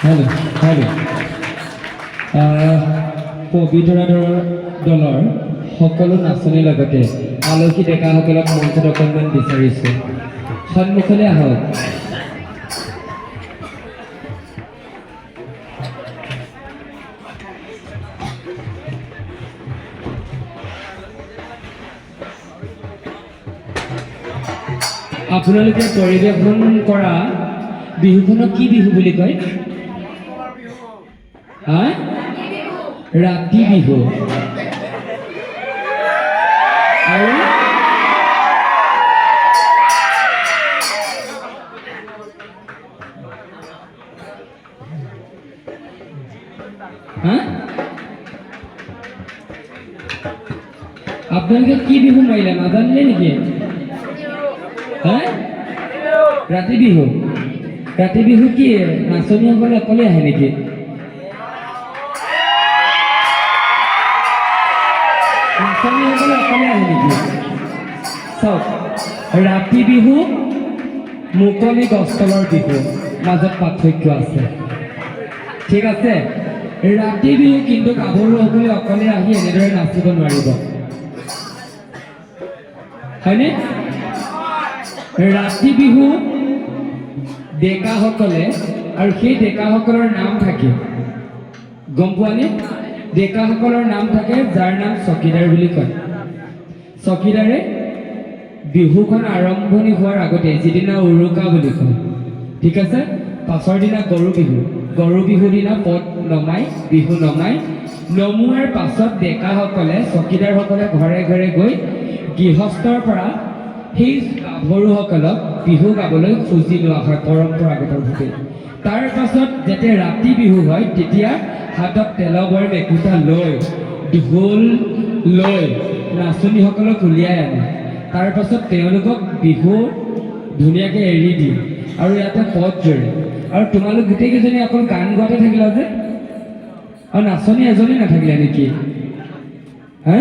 Hello' hello' Pobitora দলৰ সকলো নাচনীৰ লগতে আলহী ডেকাসকলক মঞ্চত অকণমান বিচাৰিছোঁ। সন্মুখলৈ আহক। আপোনালোকে পৰিৱেশন কৰা বিহুখনক কি বিহু বুলি কয়? হা? ৰাতি বিহু। আৰু হা? আপোনালোকে কি বিহু মাৰিলে নাজানিলে নেকি? হা? ৰাতি বিহু। ৰাতি বিহু কি নাচনীসকলে অকলে আহে নেকি? নাচনীসকলে অকলে আহে নেকি? চাওক, ৰাতি বিহু মুকলি গছতলৰ বিহু, মাজত পাৰ্থক্য আছে। ঠিক আছে? ৰাতি বিহু কিন্তু গাভৰুসকলে অকলে আহি এনেদৰে নাচিব নোৱাৰিব, হয়নে? ৰাতি বিহু ডেকাসকলে, আৰু সেই ডেকাসকলৰ নাম থাকে, গম পোৱানে? ডেকাসকলৰ নাম থাকে যাৰ নাম চকীদাৰ বুলি কয়। চকীদাৰে বিহুখন আৰম্ভণি হোৱাৰ আগতে যিদিনা উৰুকা বুলি কয়, ঠিক আছে, পাছৰ দিনা গৰু বিহু, গৰু বিহুৰ দিনা পদ নমাই, বিহু নমাই, নমোৱাৰ পাছত ডেকাসকলে চকীদাৰসকলে ঘৰে ঘৰে গৈ গৃহস্থৰ পৰা সেই গাভৰুসকলক বিহু গাবলৈ খুজি লোৱা হয় পৰম্পৰাগতভাৱে। তাৰ পাছত যেতিয়া ৰাতি বিহু হয় তেতিয়া হাতত তেলবৰ মেকুটা লৈ, ঢোল লৈ নাচনীসকলক উলিয়াই আনে। তাৰ পাছত তেওঁলোকক বিহু ধুনীয়াকৈ এৰি দিয়ে আৰু ইয়াতে পদ জৰে। আৰু তোমালোক গোটেইকেইজনী অকল গান গোৱাতে থাকিলা যে, আৰু নাচনী এজনী নাথাকিলে নেকি? হা?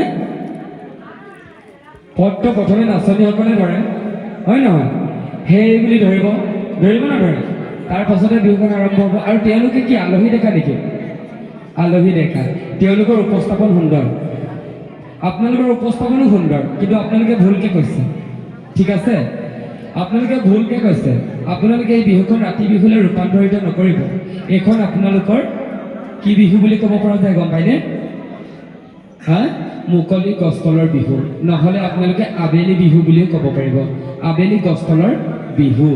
পদটো প্ৰথমে নাচনীসকলে ধৰে, হয় নহয়? সেই বুলি ধৰিব নধৰে? তাৰ পাছতে বিহুখন আৰম্ভ হ'ব। আৰু তেওঁলোকে কি আলহী ডেকা নেকি? আলহী ডেকা। তেওঁলোকৰ উপস্থাপন সুন্দৰ, আপোনালোকৰ উপস্থাপনো সুন্দৰ, কিন্তু আপোনালোকে ভুলকৈ কৈছে। ঠিক আছে? আপোনালোকে ভুলকৈ কৈছে। আপোনালোকে এই বিহুখন ৰাতি বিহুলৈ ৰূপান্তৰিত নকৰিব। এইখন আপোনালোকৰ কি বিহু বুলি ক'ব পৰা যায় গম পায়নে? হা? মুকলি গছতলৰ বিহু, নহ'লে আপোনালোকে আবেলি বিহু বুলিও ক'ব পাৰিব। আবেলি গছতলৰ বিহু।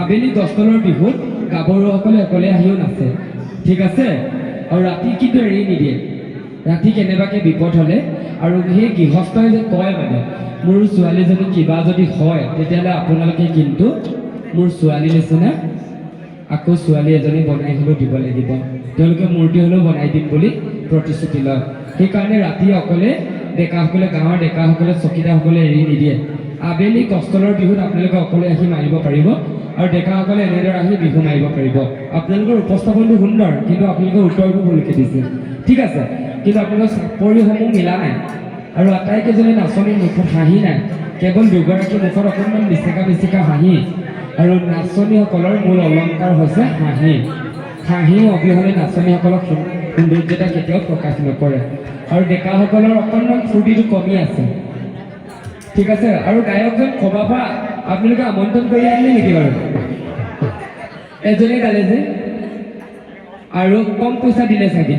আবেলি গছতলৰ বিহুত গাভৰুসকলে অকলে আহিও নাচে, ঠিক আছে? আৰু ৰাতি কিন্তু এৰি নিদিয়ে। ৰাতি কেনেবাকৈ বিপদ হ'লে, আৰু সেই গৃহস্থই যে কয় মানে মোৰ ছোৱালীজনী কিবা যদি হয় তেতিয়াহ'লে আপোনালোকে কিন্তু মোৰ ছোৱালী নিচিনা আকৌ ছোৱালী এজনী বনাই হ'লেও দিব লাগিব, তেওঁলোকে মূৰ্তি হ'লেও বনাই দিম বুলি প্ৰতিশ্ৰুতি লয়। সেইকাৰণে ৰাতি অকলে ডেকাসকলে, গাঁৱৰ ডেকাসকলে, চকীদাৰসকলে এৰি নিদিয়ে। আবেলি গছতলৰ বিহুত আপোনালোকে অকলে আহি মাৰিব পাৰিব, আৰু ডেকাসকলে এনেদৰে আহি বিহু মাৰিব পাৰিব। আপোনালোকৰ উপস্থাপনটো সুন্দৰ, কিন্তু আপোনালোকে উত্তৰটো ভুলকৈ দিছে, ঠিক আছে? কিন্তু আপোনালোকৰ চাপৰিসমূহ মিলা নাই, আৰু আটাইকেইজনী নাচনীৰ মুখত হাঁহি নাই, কেৱল দুগৰাকীৰ মুখত অকণমান মিচিকা মিচিকা হাঁহি। আৰু নাচনীসকলৰ মূল অলংকাৰ হৈছে হাঁহি। হাঁহি অবিহনে নাচনীসকলক সৌন্দৰ্যতা কেতিয়াও প্ৰকাশ নকৰে। আৰু ডেকাসকলৰ অকণমান ফূৰ্তিটো কমি আছে, ঠিক আছে? আৰু গায়কজন সভাৰ পৰা আপোনালোকে আমন্ত্ৰণ কৰি আনিলে নেকি বাৰু? এজনে গালে যে, আৰু কম পইচা দিলে চাগে,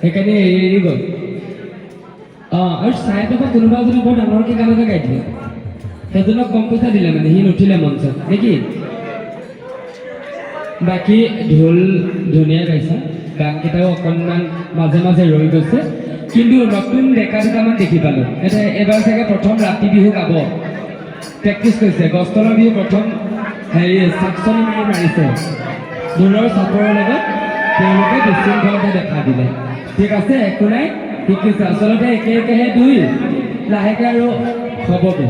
সেইকাৰণে এৰি গ'ল। আৰু চাইডৰ কোনোবা এজনে বৰ ডাঙৰকৈ গান এটা গাই দিলে, সেইজনক কম পইচা দিলে, মানে সি নুঠিলে মঞ্চত নেকি? বাকী ঢোল ধুনীয়া গাইছা, গানকেইটাও অকণমান মাজে মাজে ৰৈ গৈছে, কিন্তু নতুন ডেকা দুটামান দেখি পালোঁ। এতিয়া এবাৰ চাগে প্ৰথম ৰাতি বিহু গাব, প্ৰেক্টিচ কৰিছে। গছতলৰ বিহু প্ৰথম চাকচনি মাৰিছে, ঢোলৰ চাপৰৰ লগত তেওঁলোকে বিশৃংখলতা দেখা দিলে, ঠিক আছে? একো নাই, শিকিছে। আচলতে একে একেহে দুই, লাহেকৈ আৰু হ'বগৈ।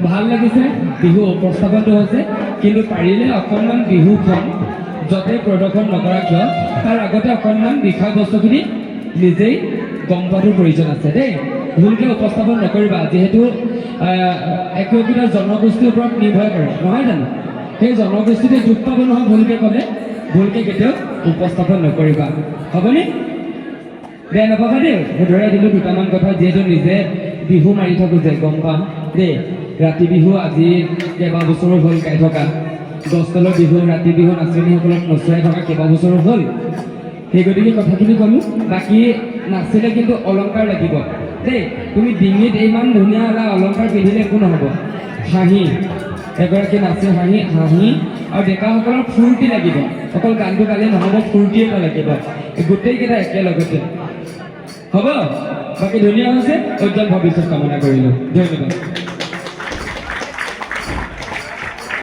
ভাল লাগিছে বিহু উপস্থাপনটো হৈছে, কিন্তু পাৰিলে অকণমান বিহুখন য'তে প্ৰদৰ্শন নকৰা কিয় তাৰ আগতে অকণমান বিষয়বস্তুখিনি নিজেই গম পোৱাটোৰ প্ৰয়োজন আছে দেই। ভুলকৈ উপস্থাপন নকৰিবা, যিহেতু একো একোটা জনগোষ্ঠীৰ ওপৰত নিৰ্ভৰ কৰে, নহয় জানো? সেই জনগোষ্ঠীতে দুখ পাব নহয় ভুলকৈ ক'লে, ভুলকৈ কেতিয়াও উপস্থাপন নকৰিবা হ'বনে বেয়া নাপাবা দেই ধৰাই দিলোঁ দুটামান কথা যিহেতু নিজে বিহু মাৰি থাকোঁ যে গম পাম দেই ৰাতি বিহু আজি কেইবাবছৰো হ'ল গাই থকা গছতলৰ বিহু ৰাতি বিহু নাচনীসকলক নচুৱাই থকা কেইবাবছৰো হ'ল সেই গতিকে কথাখিনি ক'লোঁ বাকী নাচিলে কিন্তু অলংকাৰ লাগিব দেই তুমি ডিঙিত ইমান ধুনীয়া এটা অলংকাৰ পিন্ধিলে একো নহ'ব হাঁহি এগৰাকী নাচি হাঁহি আৰু ডেকাসকলৰ ফূৰ্তি লাগিব অকল গানটো গালেই নহ'ব ফূৰ্তি এটা লাগিব গোটেইকেইটা একেলগতে হ'ব বাকী ধুনীয়া হৈছে উজ্জ্বল ভৱিষ্যত কামনা কৰিলোঁ ধন্যবাদ